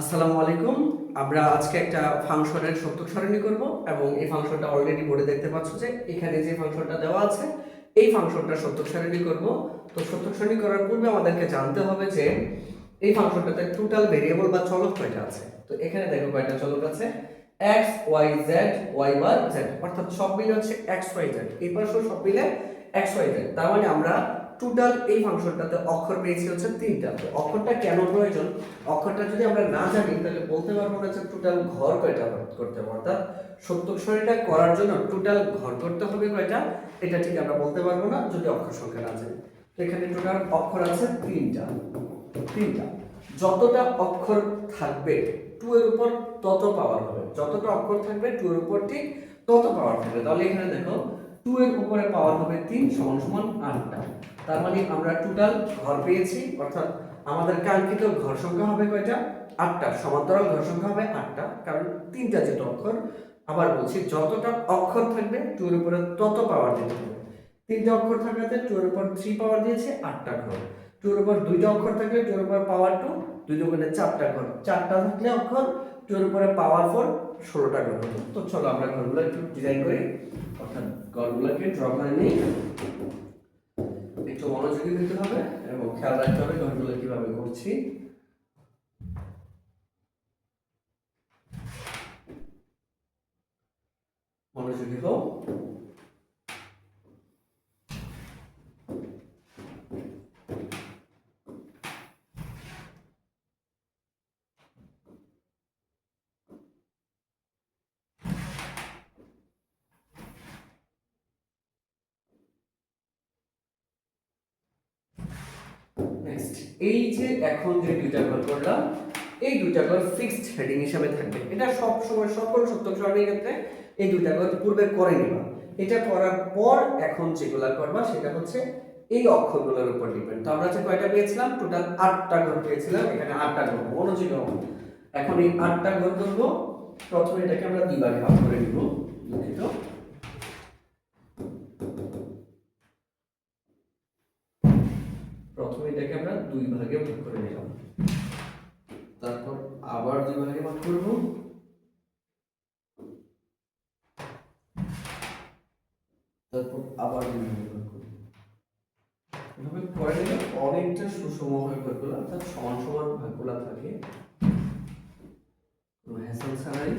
আসসালামু আলাইকুম। আমরা আজকে একটা ফাংশনের সত্যক সারণী করব এবং এই ফাংশনটা অলরেডি বোর্ডে দেখতে পাচ্ছ যে এখানে যে ফাংশনটা দেওয়া আছে এই ফাংশনটা সত্যক সারণী করব। তো সত্যক সারণী করার পূর্বে আমাদেরকে জানতে হবে যে এই ফাংশনটাতে টোটাল ভেরিয়েবল বা চলক কয়টা আছে। তো এখানে দেখো কয়টা চলক আছে, x y z y বার z, অর্থাৎ সব মিলে হচ্ছে x y z, এই পাশে সব মিলে x y z। তার মানে আমরা টোটাল এই ফাংশনটাতে অক্ষর পেয়েছি হচ্ছে তিনটা। তো অক্ষরটা কেন প্রয়োজন, অক্ষরটা যদি আমরা না জানি তাহলে বলতে পারবো না যে টোটাল ঘর কয়টা করতে হবে, অর্থাৎ সত্যক সারণীটা করার জন্য টোটাল ঘর করতে হবে কয়টা এটা ঠিক আমরা বলতে পারবো না যদি অক্ষর সংখ্যা না জানি। তো এখানে টোটাল অক্ষর আছে তিনটা। যতটা অক্ষর থাকবে 2 এর উপর তত পাওয়ার হবে, যতটা অক্ষর থাকবে 2 এর উপর ঠিক তত পাওয়ার হবে। তাহলে এখানে দেখো 2 এর উপরে পাওয়ার হবে 3 সমান সমান 8টা। তার মানে আমরা টোটাল ঘর পেয়েছি, অর্থাৎ আমাদের কাঙ্ক্ষিত ঘর সংখ্যা হবে কয়টা, 8টা। সমান্তরাল ঘর সংখ্যা হবে 8টা, কারণ তিনটা যেটা অক্ষর। আবার বলছি, যতটা অক্ষর থাকবে 2 এর উপরে তত পাওয়ার দিতে হবে। তিনটা অক্ষর থাকাতে 2 এর উপর 3 পাওয়ার দিয়েছে 8টা ঘর। 2 এর উপর দুইটা অক্ষর থাকলে 2 এর উপর পাওয়ার 2, 2 দুগুণে 4টা ঘর। 4টা থাকলে অক্ষর 2 এর উপরে পাওয়ার 4, 16টা ঘর হতো। তো চলো আমরা ঘরগুলো একটু ডিজাইন করি, অর্থাৎ ঘরগুলোকে ড্র করে নিই। একটু মনোযোগী দিতে হবে এবং খেয়াল রাখতে হবে ঘরগুলো কিভাবে করছি। মনোযোগী হও। নেক্সট, এই যে এখন যে দুইটা ঘর করলাম, এই দুইটা ঘর ফিক্সড হেডিং হিসাবে থাকবে। এটা সব সময় সকল সত্যক সারণীর ক্ষেত্রে এই দুইটা ঘর পূর্বে করে নিবা। এটা করার পর এখন যেগুলা করবা সেটা হচ্ছে এই অক্ষরগুলোর উপর ডিপেন্ড। তো আমরা যে কয়টা পেয়েছিলাম, টোটাল 8টা ঘর পেয়েছিলাম। এখানে 8টা ঘর, মনোযোগী হও। এখন এই 8টা ঘর করব। প্রথমে এটাকে আমরা দুই ভাগে ভাগ করে নিব, দুঃখিত। প্রথমে এটাকে আমরা দুই ভাগে ভাগ করে নিলাম, তারপর আবার দুই ভাগে ভাগ করব, তারপর আবার দুই ভাগে ভাগ করব। এভাবে করে নিলে অনেকটা সুষম হয়ে ভাগগুলো, অর্থাৎ সমান সমান ভাগগুলো থাকে, কোনো হ্যাসেল ছাড়াই।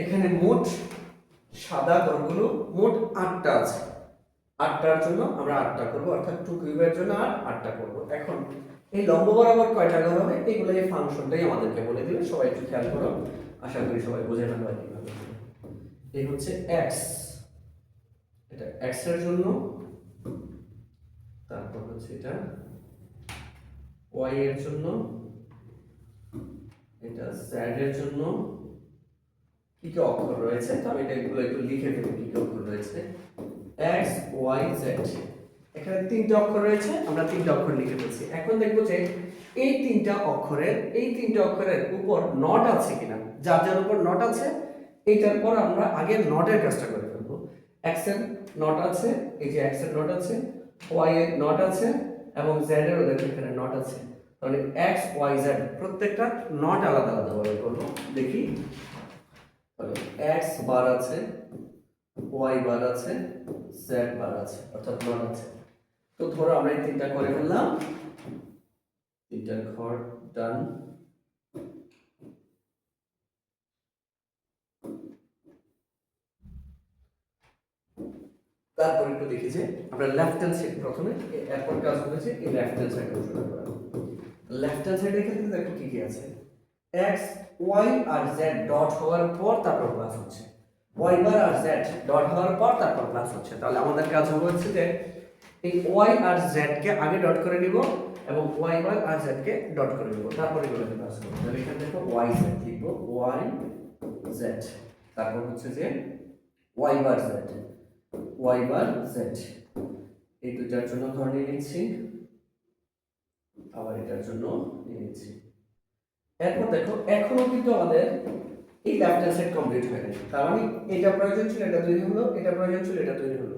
এখানে মোট সাদা ঘরগুলো মোট 8টা আছে। 8টার জন্য আমরা 8টা করব, অর্থাৎ 2 কিউবের জন্য আর 8টা করব। এখন এই লম্ব বরাবর কয়টা ঘর হবে এগুলো এই ফাংশনটাই আমাদেরকে বলে দিবে। সবাই একটু খেয়াল করো, আশা করি সবাই বুঝে ফেলবে কিভাবে। এই হচ্ছে x, এটা x এর জন্য, তারপর হচ্ছে এটা y এর জন্য, এটা z এর জন্য। কি কি অক্ষর রয়েছে, তো আমি এগুলো একটু লিখে দেব কি কি অক্ষর রয়েছে। x y z, এখানে তিনটা অক্ষর রয়েছে, আমরা তিনটা অক্ষর লিখে ফেলছি। এখন দেখবো যে এই তিনটা অক্ষরের উপর নট আছে কিনা। যার যার উপর নট আছে এইটার পর আমরা আগে নটের কাজটা করে ফেলবো। x এর নট আছে, এই যে x এর নট আছে, y এর নট আছে এবং z এর ওদের এখানে নট আছে। তাহলে x y z প্রত্যেকটা নট আলাদা আলাদা ভাবে করব। দেখি, তাহলে x বার আছে, y বার আছে, z বার আছে, অর্থাৎ নট আছে। তো ধরো আমরা এই তিনটা করে ফেললাম, তিনটার ঘর ডান। তারপর একটু দেখি যে আমরা লেফট হ্যান্ড সাইড প্রথমে, এরপর কাজ হয়েছে এই লেফট হ্যান্ড সাইড শুরু করা। লেফট হ্যান্ড সাইডের ক্ষেত্রে দেখো কি কি আছে, x y আর z ডট হওয়ার পর তারপর প্লাস হচ্ছে, y বার আর z ডট হওয়ার পর তারপর প্লাস হচ্ছে। তাহলে আমাদের কাজ হবে হচ্ছে যে এই y আর z কে আগে ডট করে নিব এবং y বার আর z কে ডট করে নিব, তারপর এগুলোকে প্লাস করব। তাহলে এখানে দেখো y z লিখব, y z, তারপর হচ্ছে যে y বার z, y বার z। এই দুটার জন্য ধরে নিয়ে নিচ্ছি, আবার এটার জন্য নিয়ে নিচ্ছি। এরপর দেখো এখনো কিন্তু আমাদের এই লেফট হ্যান্ড সাইড কমপ্লিট হয়নি, তার মানে এটা প্রয়োজন ছিল, এটা তৈরি হলো, এটা প্রয়োজন ছিল, এটা তৈরি হলো।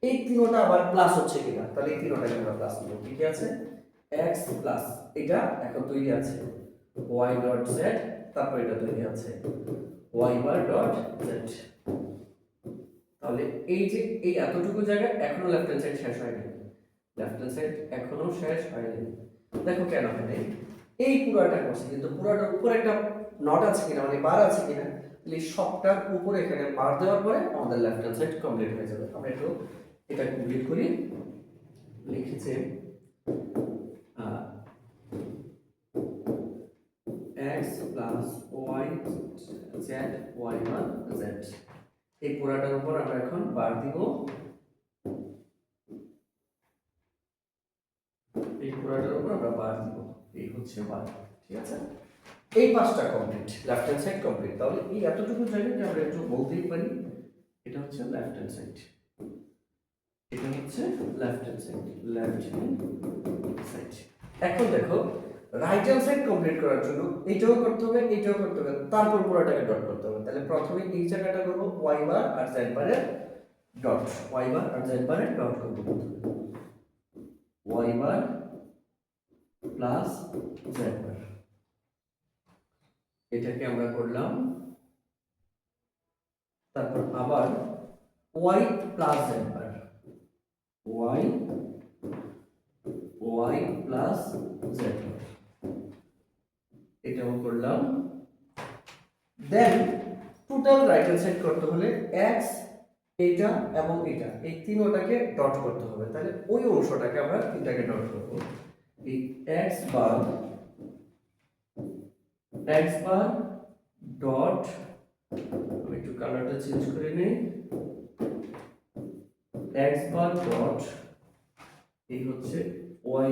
এই তিনটা আবার প্লাস হচ্ছে কিনা, তাহলে এই তিনটাকে আমরা প্লাস নেব। কি কি আছে? x প্লাস এটা এখন তৈরি আছে y ডট z, তারপর এটা তৈরি আছে y বার ডট z। তাহলে এই যে এই এতটুকু জায়গা এখনো লেফট হ্যান্ড সাইড শেষ হয়নি, লেফট হ্যান্ড সাইড এখনো শেষ হয়নি। দেখো কেন হয়নি, এই পুরাটা করছে কিন্তু পুরাটার উপরে একটা নট আছে কিনা, মানে বার আছে কিনা, তাহলে সবটার উপরে এখানে বার দেওয়ার পরে আমাদের লেফট হ্যান্ড সাইড কমপ্লিট হয়ে যাবে। আমরা একটু এটা কমপ্লিট করি। লিখেছে x plus y z y1 z, এই পুরাটার উপর আমরা এখন বার দিব, এই পুরাটার উপর আমরা বার দিব, এই হচ্ছে বার। ঠিক আছে, এই পাঁচটা complete, left hand side complete. তাহলে এই এতটুকু জায়গাকে আমরা একটু বলতেই পারি এটা হচ্ছে লেফট হ্যান্ড সাইড, এটা হচ্ছে left hand side, left hand side. এখন দেখো রাইট হ্যান্ড সাইড কমপ্লিট করার জন্য এইটাও করতে হবে, এইটাও করতে হবে, তারপর পুরোটাকে ডট করতে হবে। তাহলে প্রথমে এই জায়গাটা করব y বার আর z বারের ডট, y বার আর z বারের ডট করব। y বার প্লাস z বার, এটাকে আমরা করলাম। তারপর আবার y প্লাস z বার, y প্লাস z বার, এটাও করলাম। দেন টোটাল রাইট হ্যান্ড সাইড করতে হলে x, এটা এবং এটা, এই তিনটাকে ডট করতে হবে। তাহলে ওই অংশটাকে আমরা তিনটাকে ডট করব। এই x বার ডট, আমি একটু কালারটা চেঞ্জ করে নেই, x বার ডট, এই হচ্ছে y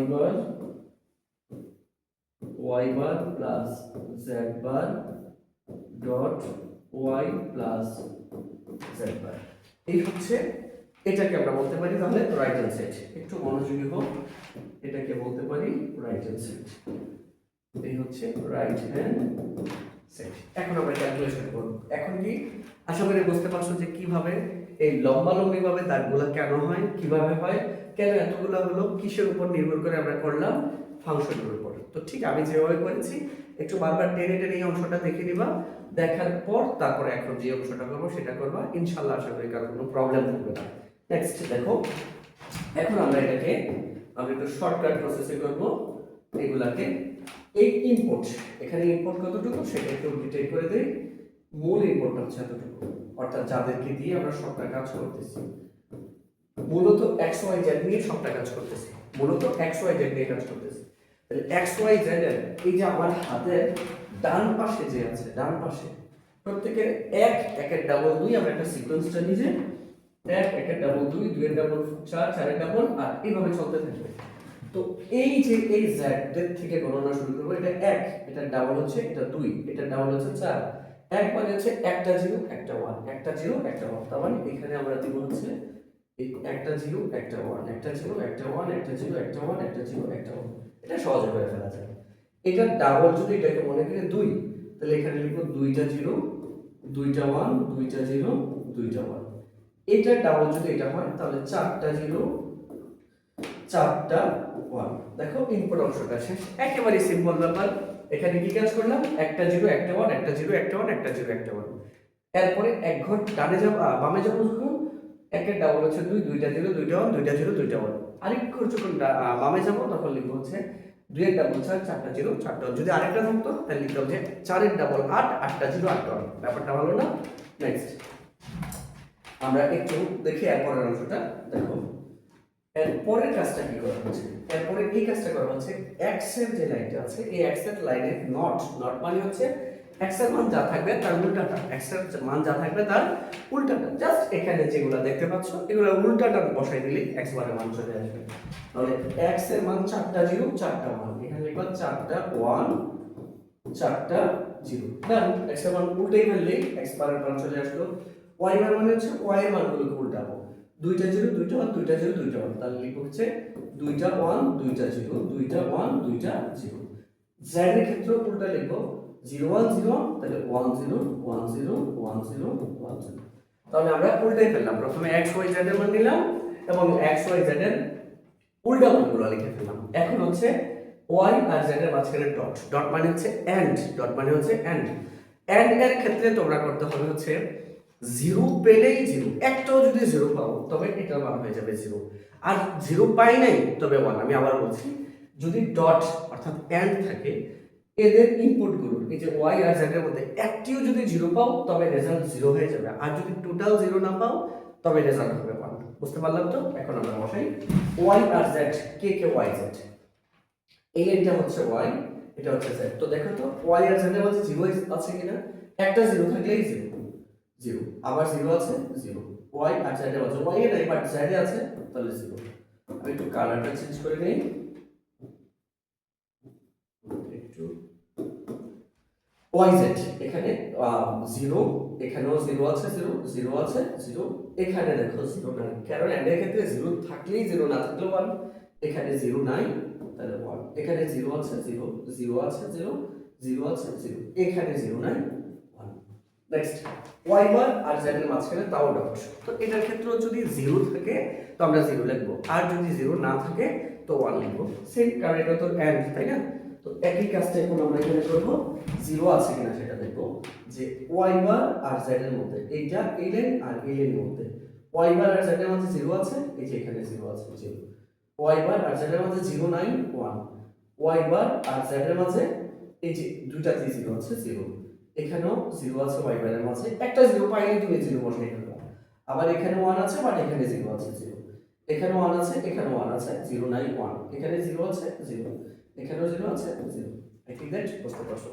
bar plus z bar dot y plus z bar, এই হচ্ছে, এটাকে আমরা বলতে পারি তাহলে রাইট হ্যান্ড সাইড। একটু মনোযোগী হোক, এটাকে বলতে পারি রাইট হ্যান্ড সাইড, এই হচ্ছে রাইট হ্যান্ড সাইড। এখন আমরা ক্যালকুলেশন করব। এখন কি আশা করি বুঝতে পারছো যে কিভাবে এই লম্বালম্বি ভাবে দাগগুলো কেন হয়, কিভাবে হয়, কেন এতগুলো হলো, কিসের উপর নির্ভর করে আমরা করলাম, ফাংশনের উপর। তো ঠিক আমি যেভাবে করেছি একটু বারবার টেনে টেনে এই অংশটা দেখে নিবা, দেখার পর তারপরে এখন যে অংশটা করবো সেটা করবা, ইনশাআল্লাহ আশা করি কারো কোনো প্রবলেম থাকবে না। নেক্সট দেখো, এখন আমরা এটাকে একটু শর্টকাট প্রসেসে করব। এগুলাকে এই ইনপুট, এখানে ইনপুট কতটুকু সেটা একটু ডিটেইল করে দেই। মূল ইনপুটটা হচ্ছে এতটুকু, অর্থাৎ যাদেরকে দিয়ে আমরা সবটা কাজ করতেছি, মূলত এক্স ওয়াই জেড নিয়ে সবটা কাজ করতেছি, মূলত এক্স ওয়াই জেড নিয়ে কাজ করতেছি। তাহলে এক্স ওয়াই জেড এর এই যে আমার হাতের ডান পাশে যে আছে, ডান পাশে প্রত্যেকের এক, একের ডাবল দুই, আমরা একটা সিকোয়েন্সটা নিজে এক, একের ডাবল দুই, দুইয়ের ডাবল চার, চারের ডাবল, আর এইভাবে চলতে থাকবে। তো এই যে এই জেড এর থেকে গণনা শুরু করবো, এটা এক, এটা ডাবল হচ্ছে, এটা দুই, এটা ডাবল হচ্ছে চার, এক মানে হচ্ছে একটা জিরো একটা ওয়ান, একটা জিরো একটা ওয়ান। তার মানে এখানে আমরা দিব হচ্ছে এই একটা জিরো একটা ওয়ান, একটা জিরো একটা ওয়ান, একটা জিরো একটা ওয়ান, একটা জিরো একটা ওয়ান। এটা সহজে করে ফেলা যায়। এটা ডাবল যদি এটাকে মনে করি দুই, তাহলে এখানে লিখবো দুইটা জিরো, দুইটা ওয়ান, দুইটা জিরো, দুইটা ওয়ান। এটা ডাবল যদি এটা হয় তাহলে চারটা জিরো, চারটা ওয়ান। দেখো ইনপুট অংশটা শেষ, একেবারে সিম্পল ব্যাপার। এখানে কি কাজ করলাম, একটা জিরো একটা ওয়ান, একটা জিরো একটা ওয়ান, একটা জিরো একটা ওয়ান। এরপরে এক ঘর ডানে যাব, বামে যাব যখন, একের ডাবল হচ্ছে দুই, দুইটা জিরো দুইটা ওয়ান, দুইটা জিরো দুইটা ওয়ান। আরেক ঘর যখন বামে যাব তখন লিখবো হচ্ছে দুইয়ের ডাবল চার, চারটা জিরো চারটা ওয়ান। যদি আরেকটা থাকতো তাহলে লিখতে হচ্ছে চারের ডাবল আট, আটটা জিরো আটটা ওয়ান। ব্যাপারটা ভালো না? নেক্সট আমরা একটু দেখি এরপরের অংশটা। দেখো এরপরের কাজটা কি করা হচ্ছে, এরপরে এই কাজটা করা হচ্ছে এক্স এর যে লাইনটা আছে, এই এক্স এর লাইনে নট, নট মানে হচ্ছে এক্স এর মান যা থাকবে তার উল্টাটা, এক্স এর মান যা থাকবে তার উল্টাটা। জাস্ট এখানে যেগুলো দেখতে পাচ্ছ এগুলো উল্টাটা বসাই দিলে এক্স বারের মান চলে আসবে। তাহলে এক্স এর মান চারটা জিরো চারটা ওয়ান, এখানে লিখবা চারটা ওয়ান চারটা জিরো। দেন এক্স এর মান উল্টাই ফেললে এক্স বারের মান চলে আসলো। ওয়াই বার মানে হচ্ছে ওয়াই এর মানগুলোকে উল্টাবো, দুইটা জিরো দুইটা ওয়ান, দুইটা জিরো দুইটা ওয়ান, তাহলে লিখবো হচ্ছে দুইটা ওয়ান দুইটা জিরো, দুইটা ওয়ান দুইটা জিরো। জেড এর ক্ষেত্রে উল্টা লিখবো 0 1 0 তাহলে 1 0 1 0 1 0 1 0। তাহলে আমরা উল্টাই ফেললাম, প্রথমে x y z এর মান নিলাম এবং x y z এর উল্টা মানগুলো লিখে ফেললাম। এখন হচ্ছে y আর z এর মাঝখানে ডট, ডট মানে হচ্ছে এন্ড, ডট মানে হচ্ছে এন্ড। এন্ড এর ক্ষেত্রে তোমরা করতে হবে হচ্ছে 0 পেলেই 0, একটাও যদি 0 পাও তবে এটার মান হয়ে যাবে 0, আর 0 পাই নাই তবে 1। আমি আবার বলছি, যদি ডট অর্থাৎ এন্ড থাকে, এদের ইনপুট গুলো এই যে y আর z এর মধ্যে একটিও যদি 0 পাও তবে রেজাল্ট 0 হয়ে যাবে, আর যদি টোটাল 0 না পাও তবে রেজাল্ট হবে 1। বুঝতে পারলাম তো? এখন আমরা বসাই y আর z, কে কে y z, এই লাইনটা হচ্ছে y, এটা হচ্ছে z। তো দেখো তো y আর z এর মধ্যে 0 আছে কিনা, একটা 0 থাকলেই 0 0, আবার 0 আছে 0, y আর z এর মধ্যে y এর নাই বাট z এ আছে তাহলে 0। আমি একটু কালারটা চেঞ্জ করে নেই, একটু yz এখানে 0, এখানেও 0 আছে 0, 0 আছে 0, এখানে দেখো 0 নাই, কারণ এন্ড এর ক্ষেত্রে 0 থাকলেই 0, না থাকলেও 1। এখানে 0 নাই তাহলে 1, এখানে 0 আছে 0, 0 আছে 0, 0 আছে 0, এখানে 0 নাই 1। নেক্সট y বার আর z এর মাঝখানে তাও ডট, তো এটার ক্ষেত্রে যদি 0 থাকে তো আমরা 0 লিখবো, আর যদি 0 না থাকে তো 1 লিখবো। সেম, কারণ এটা তো এন্ড, তাই না? তো একই কাজটা এখন আমরা এখানে করব, 0 আছে কিনা সেটা দেখব, যে y বার আর z এর মধ্যে এইটা এই লাইন আর এই লাইনের মধ্যে y বার আর z এর মধ্যে 0 আছে, এই যে এখানে 0 আছে 0, y বার আর z এর মধ্যে 0 নাই 1, y বার আর z এর মাঝে এই যে দুইটাতেই 0 আছে 0, এখানেও 0 আছে y বার এর মাঝে, একটা 0 পাইলে তুমি 0 বসাই ফেলবা। আবার এখানে 1 আছে বাট এখানে 0 আছে 0, এখানে 1 আছে এখানে 1 আছে, 0 নাই 1, এখানে 0 আছে 0, এখানেও 0 আছে 0। আই থিংক দ্যাট বুঝতে পারছো।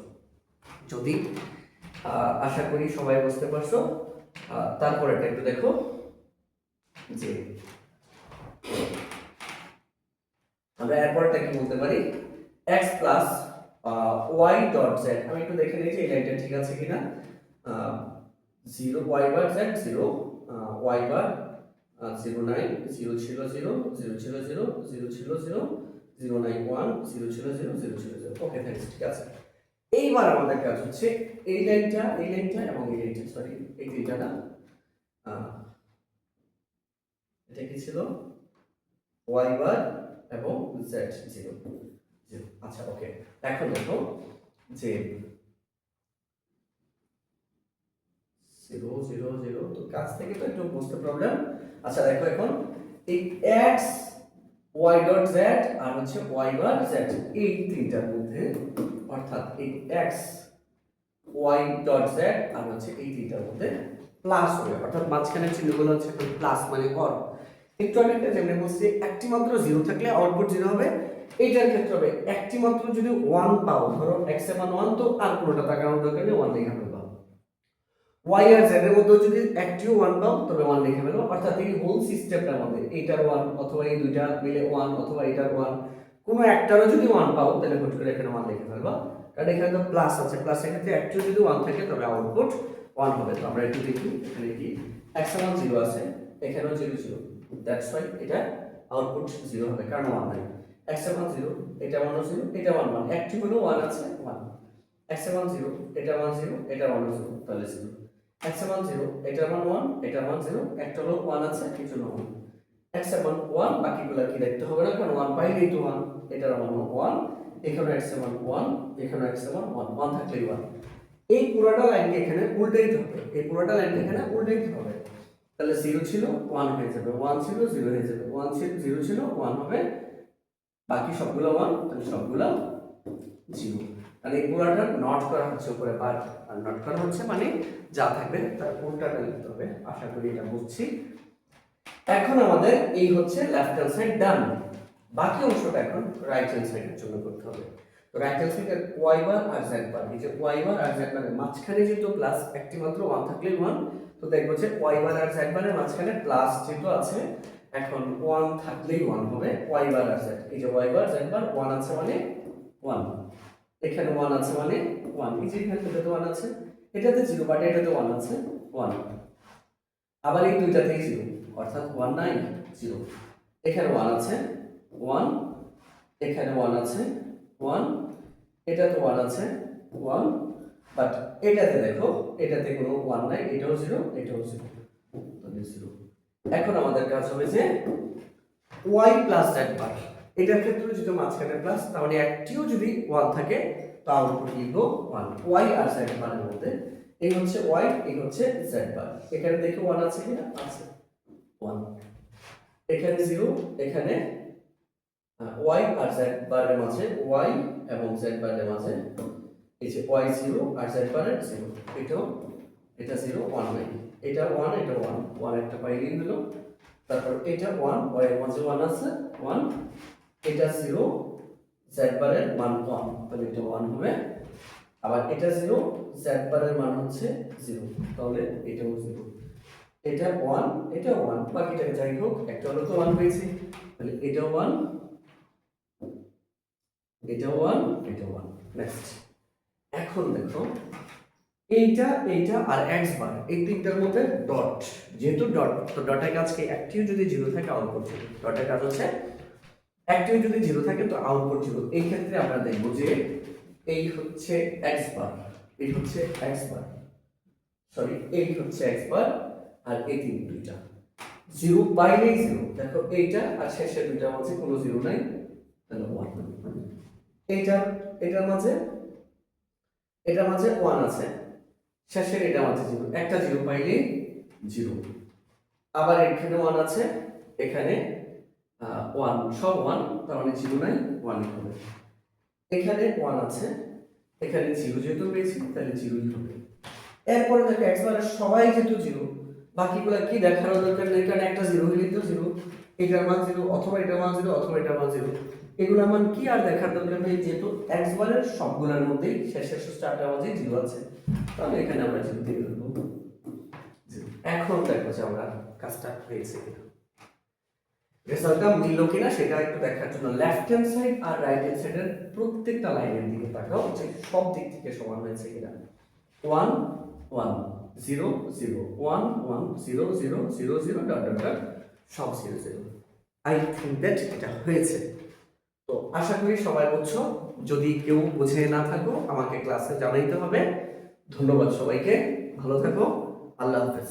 যদি আশা করি সবাই বুঝতে পারছো। তারপর এটা একটু দেখো যে আমরা এরপরটা কি বলতে পারি, x plus y dot z। আমি একটু দেখে নিই যে এই লাইনটা ঠিক আছে কিনা। 0 y বার z 0, y বার 0 9, 0 ছিল 0, 0 ছিল 0, 0 ছিল 0, 0 9 1, 0 ছিল 0, 0 ছিল 0। ওকে থ্যাঙ্কস, ঠিক আছে। এইবার আমাদের কাজ হচ্ছে এই লাইনটা এবং এই লাইনটা, সরি এই তিনটা না, এটা কি ছিল y বার এবং z 0 0। আচ্ছা ওকে, এখন দেখো যে 0 0 0, তো কাছ থেকে তো একটু বুঝতে প্রবলেম। আচ্ছা দেখো এখন এই x y ডট z আর হচ্ছে y বার z, এই তিনটার মধ্যে অর্থাৎ এই x y ডট z আর হচ্ছে এই তিনটার মধ্যে প্লাস হবে, অর্থাৎ মাঝখানের চিহ্নগুলো হচ্ছে প্লাস মানে হর। কিন্তু আমি একটা যেমন বলছি, একটি মাত্র 0 থাকলে আউটপুট 0 হবে, এইটার ক্ষেত্রে হবে একটি মাত্র যদি 1 পাও, ধরো x এর মান 1, তো আর কোনোটা তাকানোর দরকার নেই, 1 লেখা ফেলবা। y আর z এর মধ্যে যদি একটিও 1 পাও তবে 1 লিখে ফেলো, অর্থাৎ এই হোল সিস্টেমটার মধ্যে এইটার 1 অথবা এই দুইটা মিলে 1 অথবা এইটার 1, কোনো একটারও যদি 1 পাও তাহলে হুট করে এখানে 1 লিখে ফেলবা, কারণ এখানে তো প্লাস আছে, প্লাসের ক্ষেত্রে একটিও যদি 1 থাকে তবে আউটপুট 1 হবে। তো আমরা একটু দেখি এখানে কি x এর মান 0 আছে, এখানেও 0 ছিল, দ্যাটস ওয়াই এটা আউটপুট 0 হবে, কারণ 1 নাই। x এর মান 0, এটা মানও 0, এটা 1 1, একটি হলো 1 আছে 1, x এর মান 0, এটা মান 0, এটা মান 0, তাহলে 0, x এর মান 0, এটা মান 1, এটা মান 0, একটা হলো 1 আছে এই জন্য 1, x এর মান 1, বাকিগুলো কি দেখতে হবে না, কারণ 1 পাইলেই তো 1, এটার মান 1, এখানে x এর মান 1, এখানে x এর মান 1, 1 থাকলেই 1। এই পুরোটা লাইনকে এখানে উল্টাইতে হবে, এই পুরোটা লাইনকে এখানে উল্টাইতে হবে, তাহলে 0 ছিল 1 হয়ে যাবে, 1 ছিল 0 হয়ে যাবে, 1 ছিল 0 ছিল 1 হবে, বাকি সবগুলো 1, তাহলে সবগুলো 0। তাহলে এই পুরোটা নট করা হচ্ছে উপরে, বাট আর নট করা হচ্ছে মানে যা থাকবে তার উল্টাটা লিখতে হবে। আশা করি এটা বুঝছি। এখন আমাদের এই হচ্ছে লেফট হ্যান্ড সাইড ডান, বাকি অংশটা এখন রাইট হ্যান্ড সাইডের জন্য করতে হবে। তো রাইট হ্যান্ড সাইডের y বার আর z বার, এই যে y বার আর z বারের মাঝখানে যেহেতু প্লাস একটি মাত্র 1 থাকলে 1, তো দেখবো যে y বার আর z বারের মাঝখানে প্লাস যেহেতু আছে, এখন 1 থাকলেই 1 হবে y বার আর z। এই যে y বার z বার 1 আছে মানে 1, এখানে 1 আছে মানে 1, এই যে এখানে তো 1 আছে, এটাতে 0 বাট এটাতে 1 আছে 1, আবার এই দুইটাতেই 0, অর্থাৎ 1 নাই 0, এখানে 1 আছে 1, এখানে 1 আছে 1, এটা তো 1 আছে 1, বাট এটাতে দেখো এটাতে কোনো 1 নাই, এটাও 0 এটাও 0, তাহলে 0। এখন আমাদের কাজ হবে যে y প্লাস z বার, এটার ক্ষেত্রে যদি মাঝখানে প্লাস, তার মানে একটিও যদি 1 থাকে তো আউটপুট লিখবো 1, y আর z বারের মধ্যে। এই হচ্ছে y, এই হচ্ছে z বার। এখানে দেখো 1 আছে কিনা, আছে 1, এখানে 0, এখানে y আর z বারের মাঝে, y এবং z বারের মাঝে এই যে y 0 আর z বারের 0, এটা 0 1 নাই, এটা 1 এটা 1, 1 একটা পাইলেই হলো। তারপর এটা 1, y এর মাঝে 1 আছে 1, এটা 0, z বারের মান 1, তাহলে এটা 1 হবে। আবার এটা 0, z বারের মান হচ্ছে 0, তাহলে এটাও 0। এটা 1 এটা 1, বাকিটা যাই হোক একটা হলো তো 1 পেয়েছি, তাহলে এটাও 1 এটাও 1 এটাও 1। নেক্সট, এখন দেখো এইটা এইটা আর x বার, এই তিনটার মধ্যে ডট, যেহেতু ডট তো ডটের কাজ কি, একটিও যদি 0 থাকে আউটপুট 0, ডটের কাজ হচ্ছে একটিও যদি 0 থাকে তো আউটপুট 0। এই ক্ষেত্রে আমরা দেখব যে এই হচ্ছে x বার, এই হচ্ছে x বার, সরি এই হচ্ছে x বার, আর এই তিন দুইটা 0 বাইরেই 0, দেখো এইটা আর শেষের দুইটার মাঝে কোনো 0 নাই, তাহলে 1। এইটা এটার মাঝে 1 আছে, শেষের এটা মাঝে 0, একটা 0 পাইলেই 0। আবার এখানে 1 আছে, এখানে 1, সব 1, তার মানে 0 নাই 1 হবে। এখানে 1 আছে, এখানে 0 যেহেতু পেয়েছি তাহলে 0ই হবে। এরপরে দেখো x বারের সবাই যেহেতু 0, বাকিগুলো কি দেখানোর দরকার নেই, কারণ একটা 0 হলেই তো 0, এটার মান 0 অথবা এটার মান 0 অথবা এটার মান 0, এগুলোর মান কি আর দেখার দরকার নেই, যেহেতু x বারের সবগুলোর মধ্যেই শেষের চারটার মাঝে 0 আছে, তাহলে এখানে আমরা 0 দিয়ে দেবো। এখন দেখো যে আমরা কাজটা হয়েছে কিনা, রেজাল্টটা মিলল কিনা সেটা একটু দেখার জন্য লেফট হ্যান্ড সাইড আর রাইট হ্যান্ড সাইডের প্রত্যেকটা লাইনের দিকে তাকাও যে সব দিক থেকে সমান হয়েছে কিনা। 1 1 0 0 1 1 0 0 0 0 ডট ডট ডট সব 0 0। আই থিঙ্ক দ্যাট এটা হয়েছে। তো আশা করি সবাই বুঝছো, যদি কেউ বুঝে না থাকো আমাকে ক্লাসে জানাইতে হবে। ধন্যবাদ সবাইকে, ভালো থাকো, আল্লাহ হাফেজ।